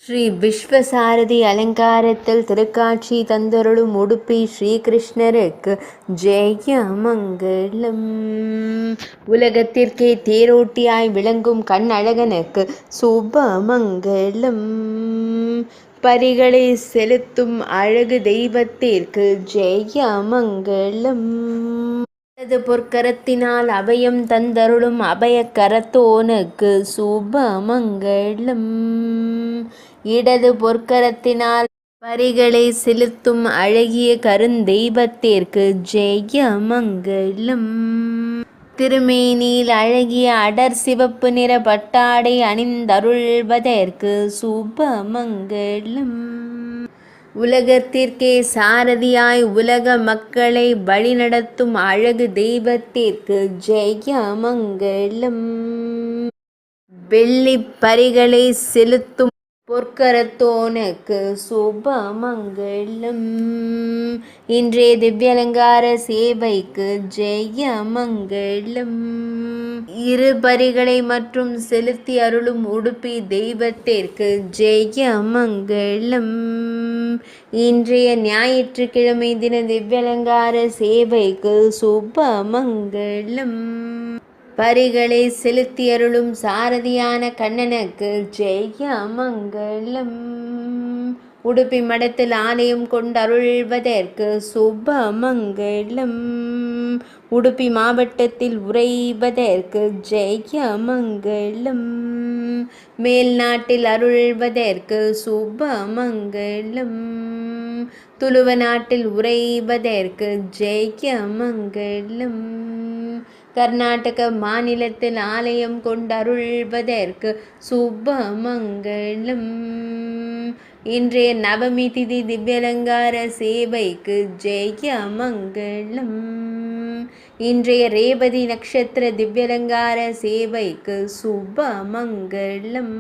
ஸ்ரீ விஸ்வசாரதி அலங்காரத்தில் திருக்காட்சி தந்தருளும் உடுப்பி ஸ்ரீகிருஷ்ணருக்கு ஜெயமங்கலம். உலகத்திற்கே தேரோட்டியாய் விளங்கும் கண்ணழகனுக்கு சுபமங்கலம். பரிகளை செலுத்தும் அழகு தெய்வத்திற்கு ஜெயமங்கலம். இடது பொற்கரத்தினால் அபயம் தந்தருளும் அபயக்கரத்தோனுக்கு சுபமங்கலம். இடது பொற்கரத்தினால் பரிகளை செலுத்தும் அழகிய கருந்தெய்வத்திற்கு ஜெயமங்கலம். திருமேனியில் அழகிய அடர் சிவப்பு நிற பட்டாடை அணிந்தருள்வதற்கு சுபமங்கலம். உலகத்திற்கே சாரதியாய் உலக மக்களை வழிநடத்தும் அழகு தெய்வத்திற்கு ஜெயமங்கலம். வெள்ளிப் பரிகளை செலுத்தும் பொற்கரத்தோனுக்கு சுபமங்கலம். இன்றைய திவ்யலங்கார சேவைக்கு ஜெயமங்கலம். இரு பரிகளை மற்றும் செலுத்தி அருளும் உடுப்பி தெய்வத்திற்கு ஜெயமங்கலம். இன்றைய ஞாயிற்றுக்கிழமை தின திவ்யலங்கார சேவைக்கு சுபமங்கலம். பரிகளை செலுத்தி அருளும் சாரதியான கண்ணனுக்கு ஜெயமங்கலம். உடுப்பி மடத்தில் ஆலயம் கொண்டருள்வதற்கு சுபமங்கலம். உடுப்பி மாவட்டத்தில் உறைவதற்கு ஜெயமங்கலம். மேல் நாட்டில் அருள்வதற்கு சுபமங்கலம். துளுவ நாட்டில் உறைவதற்கு ஜெயமங்கலம். கர்நாடக மாநிலத்தில் ஆலயம் கொண்டருள்வதற்கு சுபமங்கலம். இன்றைய நவமி திதி திவ்யலங்கார சேவைக்கு ஜெயமங்கலம். இன்றைய ரேவதி நட்சத்திர திவ்யலங்கார சேவைக்கு சுபமங்கலம்.